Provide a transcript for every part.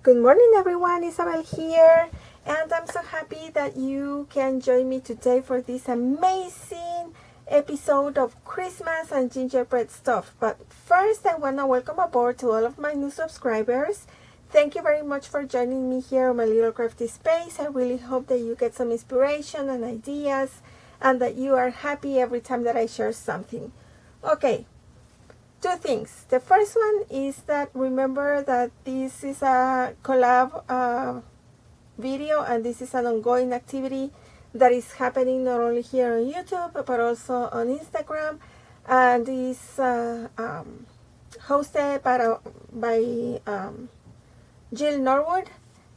Good morning everyone, Isabel here, and I'm so happy that you can join me today for this amazing episode of Christmas and gingerbread stuff. But first I want to welcome aboard to all of my new subscribers. Thank you very much for joining me here on my little crafty space. I really hope that you get some inspiration and ideas and that you are happy every time that I share something. Okay. Two things. The first one is that remember that this is a collab video and this is an ongoing activity that is happening not only here on YouTube but also on Instagram, and is hosted by Jill Norwood.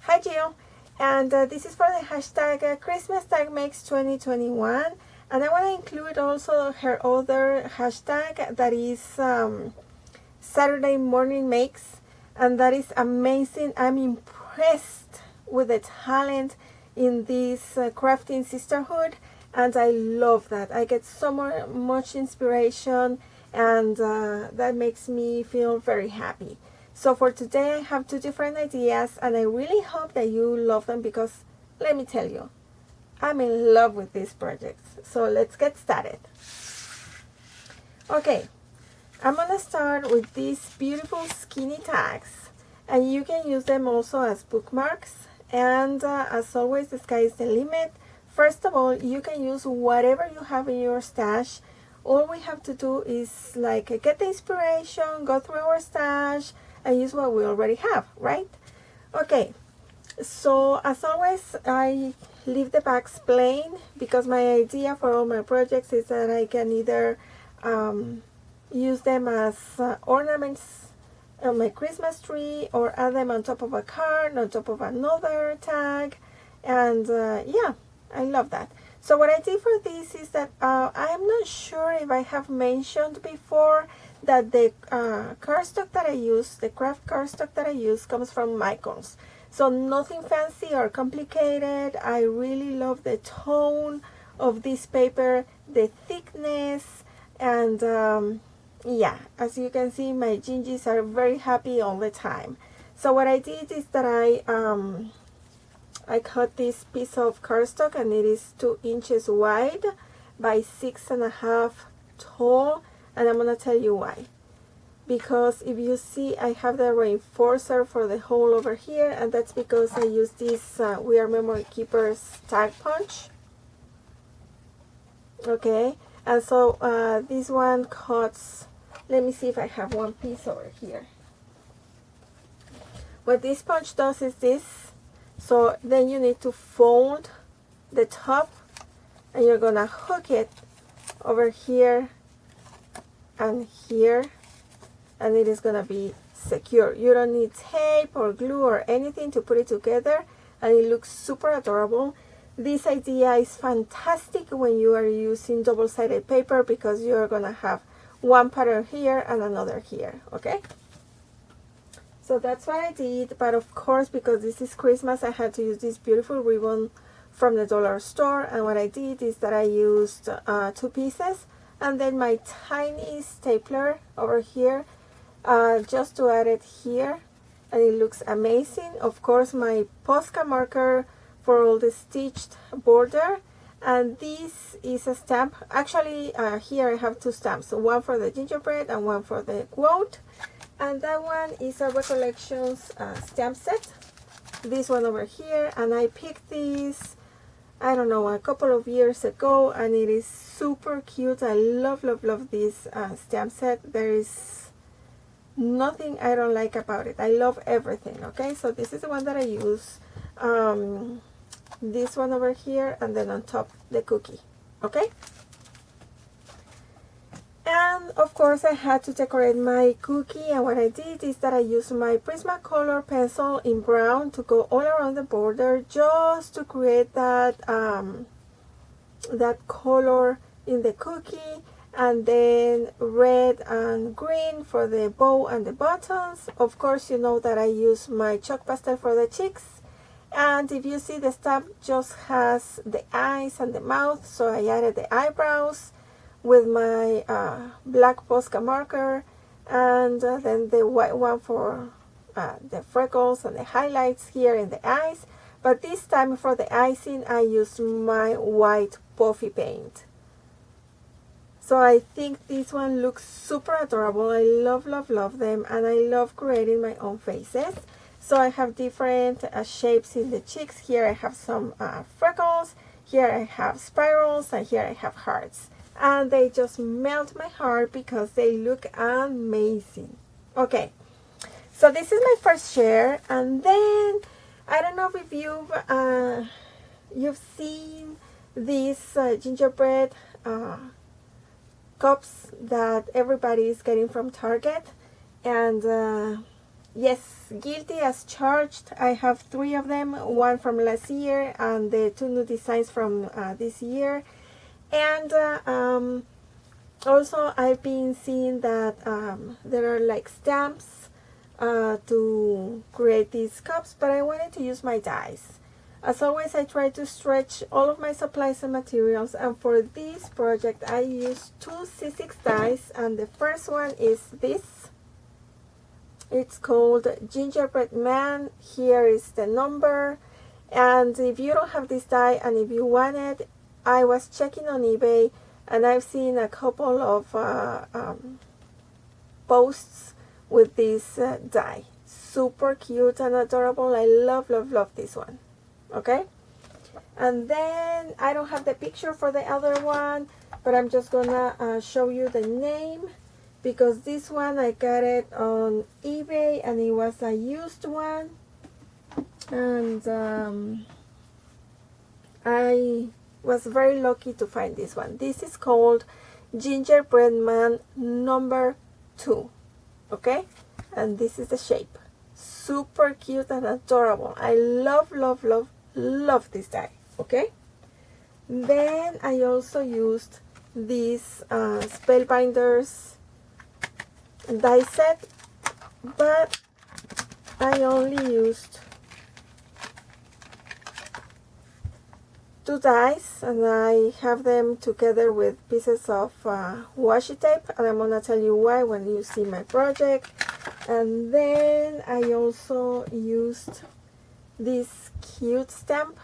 Hi Jill. And this is for the hashtag Christmas Tag Makes 2021. And I want to include also her other hashtag that is Saturday Morning Makes, and that is amazing. I'm impressed with the talent in this crafting sisterhood, and I love that. I get so much inspiration, and that makes me feel very happy. So for today I have two different ideas, and I really hope that you love them because let me tell you, I'm in love with these projects. So let's get started. Okay, I'm gonna start with these beautiful skinny tags, and you can use them also as bookmarks, and as always the sky is the limit. First of all, you can use whatever you have in your stash. All we have to do is like get the inspiration, go through our stash and use what we already have, right? Okay, so as always I leave the bags plain because my idea for all my projects is that I can either use them as ornaments on my Christmas tree or add them on top of a card, on top of another tag, and yeah, I love that. So what I did for this is that I'm not sure if I have mentioned before that the cardstock that I use, the craft cardstock that I use, comes from Microns. So nothing fancy or complicated. I really love the tone of this paper, the thickness, and yeah, as you can see, my gingies are very happy all the time. So what I did is that I cut this piece of cardstock, and it is 2 inches wide by 6.5 tall, and I'm gonna tell you why. Because if you see, I have the reinforcer for the hole over here, and that's because I use this We Are Memory Keepers tag punch. Okay, and so this one cuts, let me see if I have one piece over here. What this punch does is this, so then you need to fold the top, and you're gonna hook it over here and here, and it is gonna be secure. You don't need tape or glue or anything to put it together, and it looks super adorable. This idea is fantastic when you are using double-sided paper because you're gonna have one pattern here and another here. Okay, so that's what I did. But of course, because this is Christmas, I had to use this beautiful ribbon from the dollar store, and what I did is that I used 2 pieces and then my tiny stapler over here just to add it here, and it looks amazing. Of course, my Posca marker for all the stitched border, and this is a stamp. Actually here I have 2 stamps, one for the gingerbread and one for the quote, and that one is a recollections stamp set, this one over here, and I picked this, I don't know, a couple of years ago, and it is super cute. I love this stamp set. There is nothing I don't like about it. I love everything. Okay, so this is the one that I use, this one over here, and then on top the cookie. Okay, and of course I had to decorate my cookie, and what I did is that I used my Prismacolor pencil in brown to go all around the border just to create that that color in the cookie, and then red and green for the bow and the buttons. Of course, you know that I use my chalk pastel for the cheeks, and if you see, the stamp just has the eyes and the mouth, so I added the eyebrows with my black Posca marker, and then the white one for the freckles and the highlights here in the eyes. But this time for the icing, I used my white puffy paint. So I think this one looks super adorable. I love, love, love them, and I love creating my own faces. So I have different shapes in the cheeks. Here I have some freckles, here I have spirals, and here I have hearts. And they just melt my heart because they look amazing. Okay, so this is my first share, and then I don't know if you've seen these gingerbread cups that everybody is getting from Target, and yes, guilty as charged. I have 3 of them, one from last year and the 2 new designs from this year. And also I've been seeing that there are like stamps to create these cups, but I wanted to use my dies. As always, I try to stretch all of my supplies and materials, and for this project I used 2 C6 dies, and the first one is this. It's called Gingerbread Man. Here is the number, and if you don't have this die and if you want it, I was checking on eBay and I've seen a couple of posts with this die. Super cute and adorable. I love, love, love this one. Okay, and then I don't have the picture for the other one, but I'm just gonna show you the name, because this one I got it on eBay and it was a used one, and I was very lucky to find this one. This is called Gingerbread Man number 2. Okay, and this is the shape. Super cute and adorable. I love, love, love, love this die. Okay, then I also used these Spellbinders die set, but I only used 2 dies, and I have them together with pieces of washi tape, and I'm gonna tell you why when you see my project. And then I also used this cute stamp,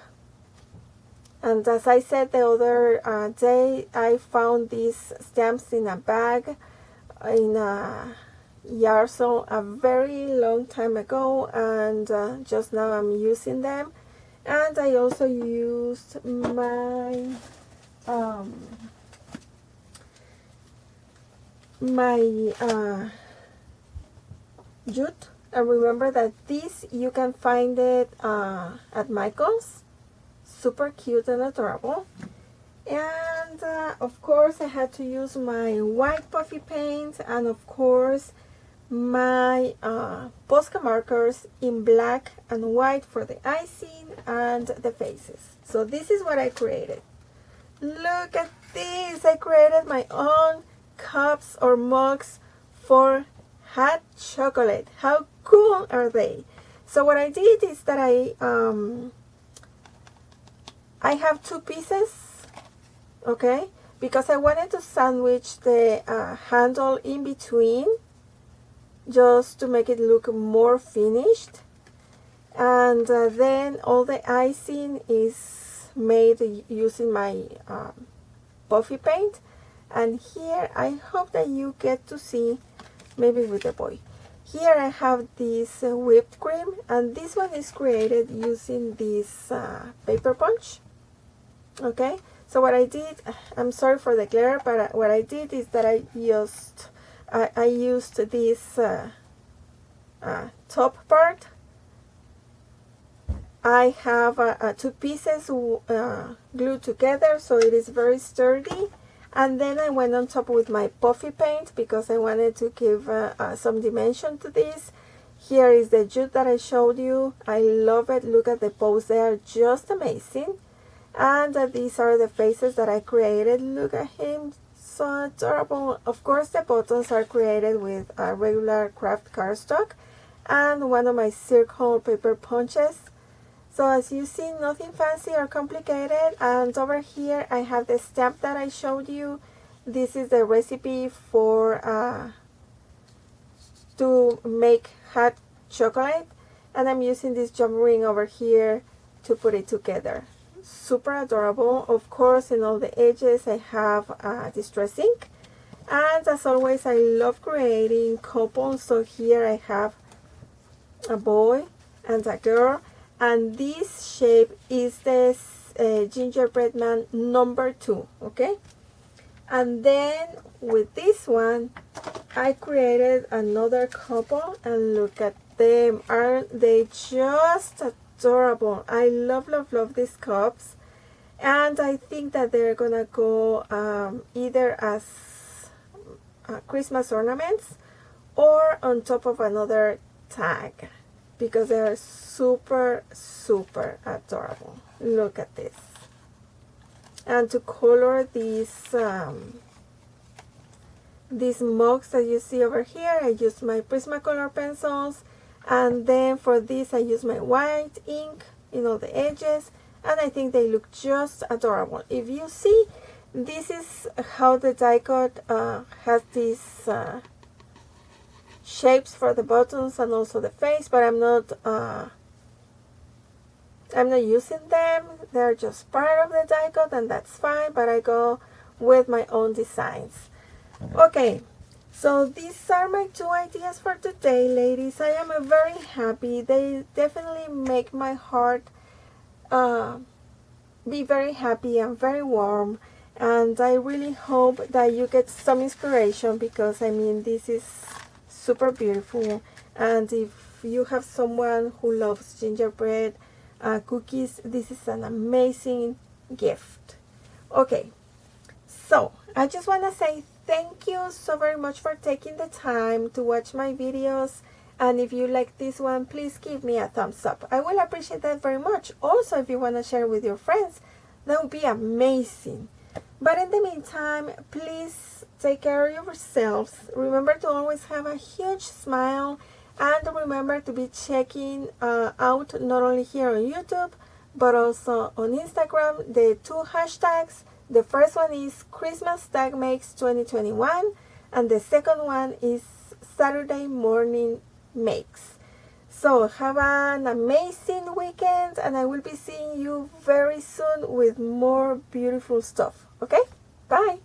and as I said the other day, I found these stamps in a bag in a yard sale a very long time ago, and just now I'm using them. And I also used my jute. And remember that this you can find it at Michael's. Super cute and adorable. And of course I had to use my white puffy paint, and of course my Posca markers in black and white for the icing and the faces. So this is what I created. Look at this. I created my own cups or mugs for hot chocolate. How cool are they? So what I did is that I have 2 pieces, okay, because I wanted to sandwich the handle in between just to make it look more finished. And then all the icing is made using my puffy paint. And here I hope that you get to see, maybe with the boy, here I have this whipped cream, and this one is created using this paper punch. Okay, so what I did, I'm sorry for the glare, but what I did is that I used this top part. I have 2 pieces glued together, so it is very sturdy. And then I went on top with my puffy paint because I wanted to give some dimension to this. Here is the jute that I showed you. I love it. Look at the pose. They are just amazing. And these are the faces that I created. Look at him. So adorable. Of course, the buttons are created with regular craft cardstock and one of my circle paper punches. So as you see, nothing fancy or complicated. And over here I have the stamp that I showed you. This is the recipe for to make hot chocolate, and I'm using this jump ring over here to put it together. Super adorable. Of course, in all the edges I have distress ink, and as always I love creating couples. So here I have a boy and a girl, and this shape is this gingerbread man number 2. Okay, and then with this one I created another couple, and look at them. Aren't they just adorable? I love these cups, and I think that they're gonna go either as Christmas ornaments or on top of another tag, because they're super adorable. Look at this. And to color these mugs that you see over here, I use my Prismacolor pencils, and then for this I use my white ink in all the edges, and I think they look just adorable. If you see, this is how the die cut has these shapes for the buttons and also the face, but I'm not using them. They're just part of the die cut, and that's fine, but I go with my own designs. Okay, so these are my 2 ideas for today, ladies. I am very happy. They definitely make my heart be very happy and very warm, and I really hope that you get some inspiration, because I mean, this is super beautiful. And if you have someone who loves gingerbread cookies, this is an amazing gift. Okay, so I just want to say thank you so very much for taking the time to watch my videos, and if you like this one, please give me a thumbs up. I will appreciate that very much. Also, if you want to share with your friends, that would be amazing. But in the meantime, please take care of yourselves. Remember to always have a huge smile, and remember to be checking out not only here on YouTube, but also on Instagram, the 2 hashtags. The first one is Christmas Tag Makes 2021, and the second one is Saturday Morning Makes. So have an amazing weekend, and I will be seeing you very soon with more beautiful stuff. Okay? Bye!